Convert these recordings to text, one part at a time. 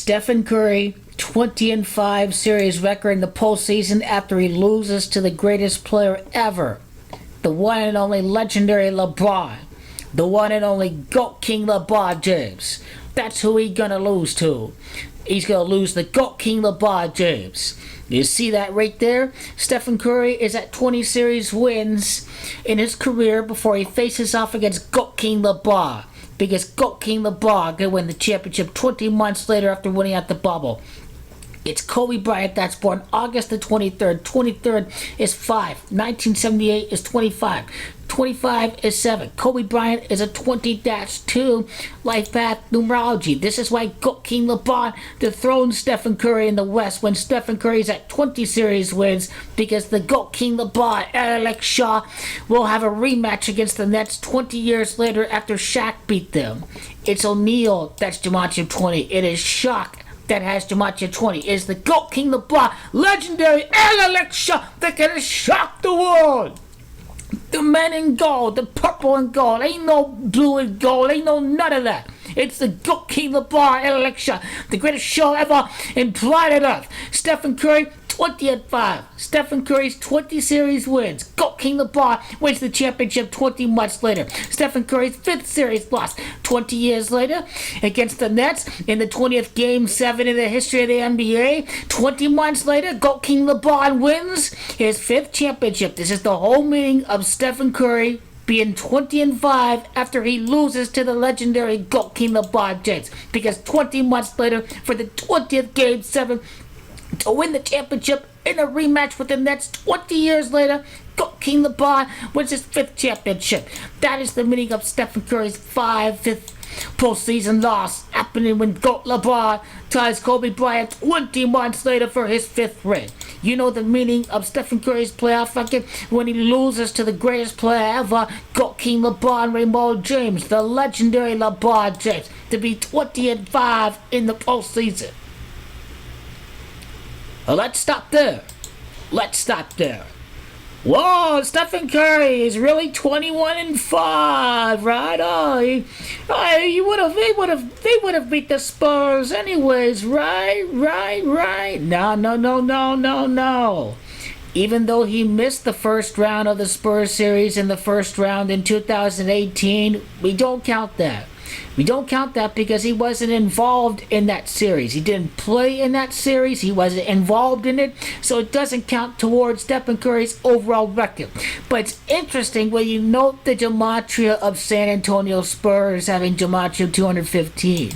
Stephen Curry, 20-5 series record in the postseason after he loses to the greatest player ever, the one and only legendary LeBron, the one and only GOAT King LeBron James. That's who he's gonna lose to. He's gonna lose the GOAT King LeBron James. You see that right there? Stephen Curry is at 20 series wins in his career before he faces off against GOAT King LeBron. Because GOAT King LeBron can win the championship 20 months later after winning at the bubble. It's Kobe Bryant that's born August the 23rd. 23rd is 5. 1978 is 25. 25 is 7. Kobe Bryant is a 20-2 life path numerology. This is why GOAT King LeBron dethrones Stephen Curry in the West when Stephen Curry's at 20 series wins, because the GOAT King LeBron, Alex Shaw, will have a rematch against the Nets 20 years later after Shaq beat them. It's O'Neal that's Gematria 20. It is Shaq that has Gematria 20. It is the GOAT King LeBron, legendary Alex Shaw, that can shock the world. The men in gold, the purple and gold, ain't no blue and gold, ain't no none of that. It's the GOAT King LeBron, Alex Shaw, the greatest show ever in planet Earth. Stephen Curry, 20-5. Stephen Curry's 20 series wins. GOAT King LeBron wins the championship 20 months later. Stephen Curry's 5th series loss 20 years later against the Nets in the 20th Game 7 in the history of the NBA. 20 months later, GOAT King LeBron wins his 5th championship. This is the whole meaning of Stephen Curry being 20-5 after he loses to the legendary GOAT King LeBron James. Because 20 months later, for the 20th Game 7, to win the championship in a rematch with the Nets 20 years later, GOAT King LeBron wins his 5th championship. That is the meaning of Stephen Curry's 5th postseason loss, happening when GOAT LeBron ties Kobe Bryant 20 months later for his 5th ring. You know the meaning of Stephen Curry's playoff record when he loses to the greatest player ever, GOAT King LeBron Raymone James, the legendary LeBron James, to be 20-5 in the postseason. Well, let's stop there. Whoa, Stephen Curry is really 21-5, right? They would have beat the Spurs anyways, right? No. Even though he missed the first round of the Spurs series in the first round in 2018, we don't count that. We don't count that because he wasn't involved in that series. He didn't play in that series. He wasn't involved in it. So it doesn't count towards Stephen Curry's overall record. But it's interesting when you note the gematria of San Antonio Spurs having gematria 215.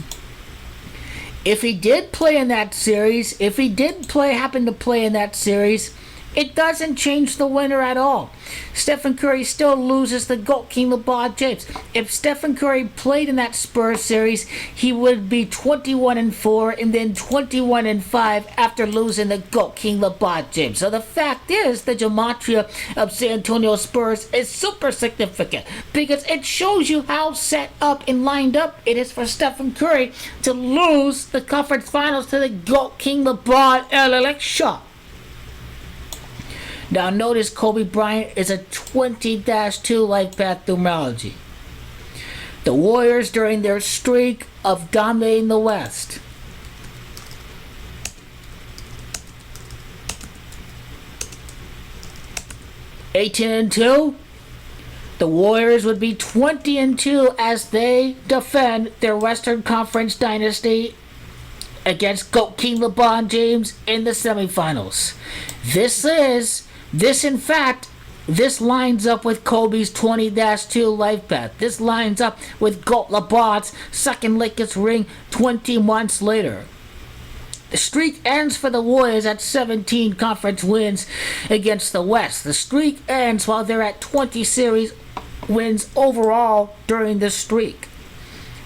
If he did play in that series, happen to play in that series, it doesn't change the winner at all. Stephen Curry still loses the GOAT King LeBron James. If Stephen Curry played in that Spurs series, he would be 21-4 and then 21-5 after losing the GOAT King LeBron James. So the fact is, the gematria of San Antonio Spurs is super significant because it shows you how set up and lined up it is for Stephen Curry to lose the conference finals to the GOAT King LeBron Alex Shaw. Now notice Kobe Bryant is a 20-2 life path numerology. The Warriors during their streak of dominating the West. (18-2). The Warriors would be 20-2 as they defend their Western Conference dynasty against GOAT King LeBron James in the semifinals. This lines up with Kobe's 20-2 life path. This lines up with GOAT LeBron's second Lakers ring 20 months later. The streak ends for the Warriors at 17 conference wins against the West. The streak ends while they're at 20 series wins overall during the streak.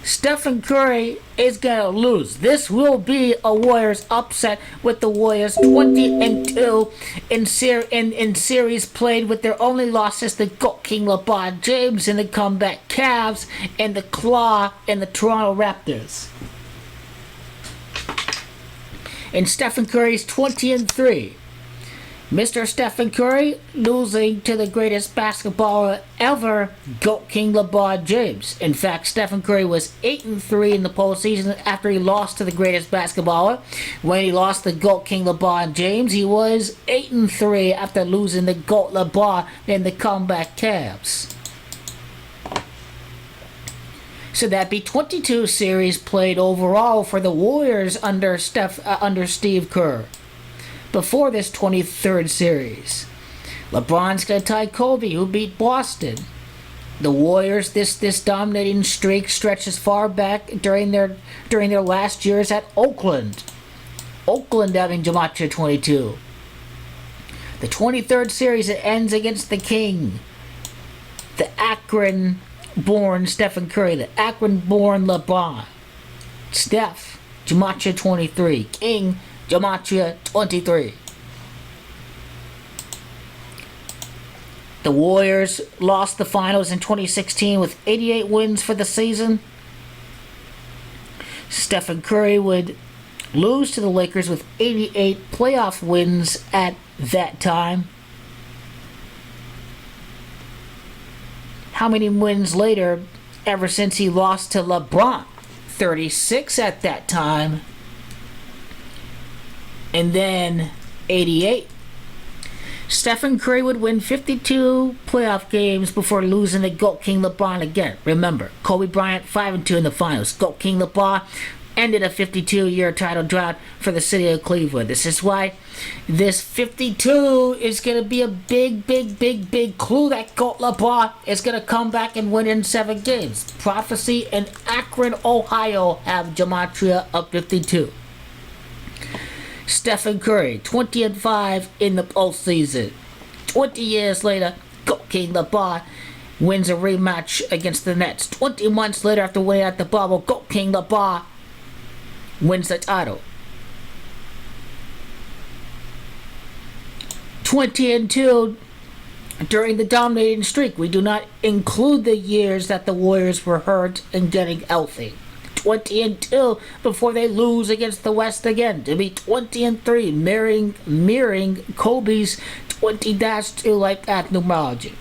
Stephen Curry is going to lose. This will be a Warriors upset with the Warriors 20-2 in series played, with their only losses the GOAT King LeBron James and the comeback Cavs and the Claw and the Toronto Raptors. And Stephen Curry's 20-3. Mr. Stephen Curry losing to the greatest basketballer ever, GOAT King LeBron James. In fact, Stephen Curry was 8-3 in the postseason after he lost to the greatest basketballer. When he lost to GOAT King LeBron James, he was 8-3 after losing to GOAT LeBron in the comeback Cavs. So that'd be 22 series played overall for the Warriors under Steve Kerr. Before this 23rd series, LeBron's going to tie Kobe, who beat Boston. The Warriors, this dominating streak stretches far back during their last years at Oakland. Oakland having Gematria 22. The 23rd series, it ends against the King, the Akron-born Stephen Curry, the Akron-born LeBron. Steph, Gematria 23. King, Gematria 23. The Warriors lost the finals in 2016 with 88 wins for the season. Stephen Curry would lose to the Lakers with 88 playoff wins at that time. How many wins later, ever since he lost to LeBron? 36 at that time. And then 88. Stephen Curry would win 52 playoff games before losing to GOAT King LeBron again. Remember, Kobe Bryant 5-2 in the finals. GOAT King LeBron ended a 52-year title drought for the city of Cleveland. This is why this 52 is going to be a big clue that GOAT LeBron is going to come back and win in 7 games. Prophecy in Akron, Ohio have Gematria of 52. Stephen Curry, 20-5 in the postseason. 20 years later, GOAT King LeBron wins a rematch against the Nets. 20 months later, after winning at the bubble, GOAT King LeBron wins the title. 20-2 during the dominating streak. We do not include the years that the Warriors were hurt and getting healthy. 20-2 before they lose against the West again, to be 20-3, mirroring Kobe's 20-2 lifepath numerology.